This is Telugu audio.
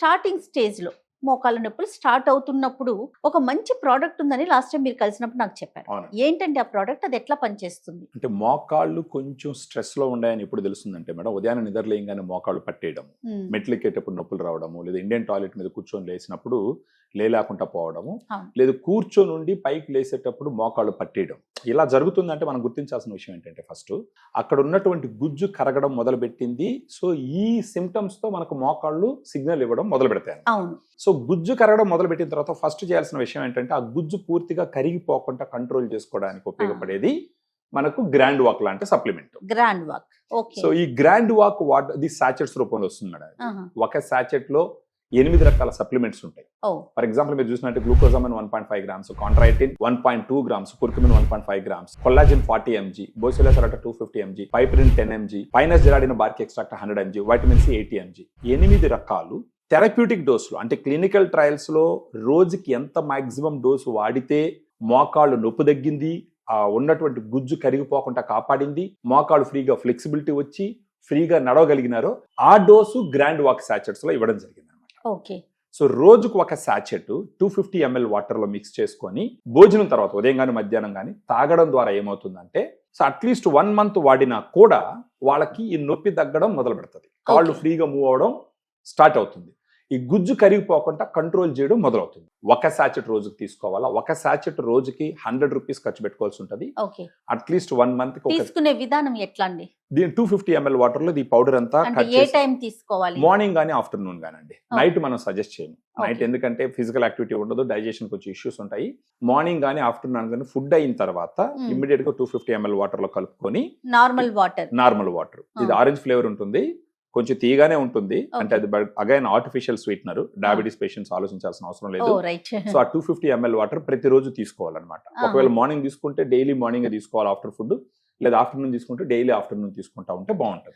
స్టార్టింగ్ స్టేజ్లో మోకాళ్ళ నొప్పులు స్టార్ట్ అవుతున్నప్పుడు ఒక మంచి ప్రోడక్ట్ ఉందని లాస్ట్ టైం మీరు కలిసినప్పుడు నాకు చెప్పారు. ఏంటంటే ఆ ప్రోడక్ట్, అది ఎట్లా పనిచేస్తుంది? అంటే మోకాళ్ళు కొంచెం స్ట్రెస్ లో ఉన్నాయని ఎప్పుడు తెలుస్తుందంటే మేడం, ఉదయాన్నే నిద్రలేయంగానే మోకాళ్ళు పట్టేయడం, మెట్లు ఎక్కేటప్పుడు నొప్పులు రావడము, లేదా ఇండియన్ టాయిలెట్ మీద కూర్చొని లేచినప్పుడు లేకుండా పోవడము, లేదా కూర్చొని ఉండి పైకి లేసేటప్పుడు మోకాళ్ళు పట్టేయడం, ఇలా జరుగుతుందంటే మనం గుర్తించాల్సిన విషయం ఏంటంటే, ఫస్ట్ అక్కడ ఉన్నటువంటి గుజ్జు కరగడం మొదలు పెట్టింది. సో ఈ సిమ్టమ్స్ తో మనకు మోకాళ్ళు సిగ్నల్ ఇవ్వడం మొదలు పెడతాయి. సో గుజ్జు కరగడం మొదలు పెట్టిన తర్వాత ఫస్ట్ చేయాల్సిన విషయం ఏంటంటే, ఆ గుజ్జు పూర్తిగా కరిగిపోకుండా కంట్రోల్ చేసుకోవడానికి ఉపయోగపడేది మనకు గ్రాండ్ వాక్ లాంటి సప్లిమెంట్. Grand walk. సో ఈ గ్రాండ్ వాక్ ఇది సాచెట్స్ రూపంలో వస్తుంది మేడం. ఒక సాచెట్ లో 8 రకాల సప్లిమెంట్స్ ఉంటాయి. ఫర్ ఎగ్జాంపుల్ మీరు చూసినట్టు glucosamine 1.5 grams, chondroitin 1.2 grams, curcumin 1.5 grams, collagen 40 mg, boswellia serrata 250 mg, piperine 10 mg, pinus gerardiana bark extract 100 mg, vitamin C 80 mg. 8 రకాలు థెరప్యూటిక్ డోసులు, అంటే క్లినికల్ ట్రయల్స్ లో రోజుకి ఎంత మాక్సిమం డోసు వాడితే మోకాళ్ళు నొప్పి తగ్గింది, ఉన్నటువంటి గుజ్జు కరిగిపోకుండా కాపాడింది, మోకాళ్ళు ఫ్రీగా ఫ్లెక్సిబిలిటీ వచ్చి ఫ్రీగా నడవగలిగినారో ఆ డోసు గ్రాండ్ వాక్ సాచెట్స్ లో ఇవ్వడం జరిగింది అనమాట. సో రోజుకు ఒక సాచెట్ 250 ml వాటర్ లో మిక్స్ చేసుకొని భోజనం తర్వాత ఉదయం కానీ మధ్యాహ్నం కానీ తాగడం ద్వారా ఏమవుతుందంటే, సో అట్లీస్ట్ 1 month వాడినా కూడా వాళ్ళకి ఈ నొప్పి తగ్గడం మొదలు పెడుతుంది, కాళ్ళు ఫ్రీగా మూవ్ అవడం స్టార్ట్ అవుతుంది, ఈ గుజ్జు కరిగిపోకుండా కంట్రోల్ చేయడం మొదలవుతుంది. ఒక సాచెట్ రోజుకి తీసుకోవాలా, ఒక సాచెట్ రోజుకి 100 రూపీస్ ఖర్చు పెట్టుకోవాల్సి ఉంటుంది. అట్లీస్ట్ 1 month తీసుకునే విధానం ఎట్లా అండి? దీని 250 ml వాటర్ లో ఈ పౌడర్ అంతా తీసుకోవాలి, మార్నింగ్ గానీ ఆఫ్టర్నూన్ గానండి. నైట్ మనం సజెస్ట్ చేయము. నైట్ ఎందుకంటే ఫిజికల్ యాక్టివిటీ ఉండదు, డైజెషన్ కొంచెం ఇష్యూస్ ఉంటాయి. మార్నింగ్ గానీ ఆఫ్టర్నూన్ గానీ ఫుడ్ అయిన తర్వాత ఇమ్మీడియట్ గా 250 ml వాటర్ లో కలుపుకొని, నార్మల్ వాటర్, ఇది ఆరెంజ్ ఫ్లేవర్ ఉంటుంది, కొంచెం తీయగానే ఉంటుంది, అంటే అది again artificial sweetener, diabetes patients ఆలోచించాల్సిన అవసరం లేదు. సో ఆ 250 ml వాటర్ ప్రతిరోజు తీసుకోవాలన్నమాట. ఒకవేళ మార్నింగ్ తీసుకుంటే డైలీ మార్నింగ్ తీసుకోవాలి ఆఫ్టర్ ఫుడ్, లేదా ఆఫ్టర్నూన్ తీసుకుంటే డైలీ ఆఫ్టర్నూన్ తీసుకుంటా ఉంటే బాగుంటుంది.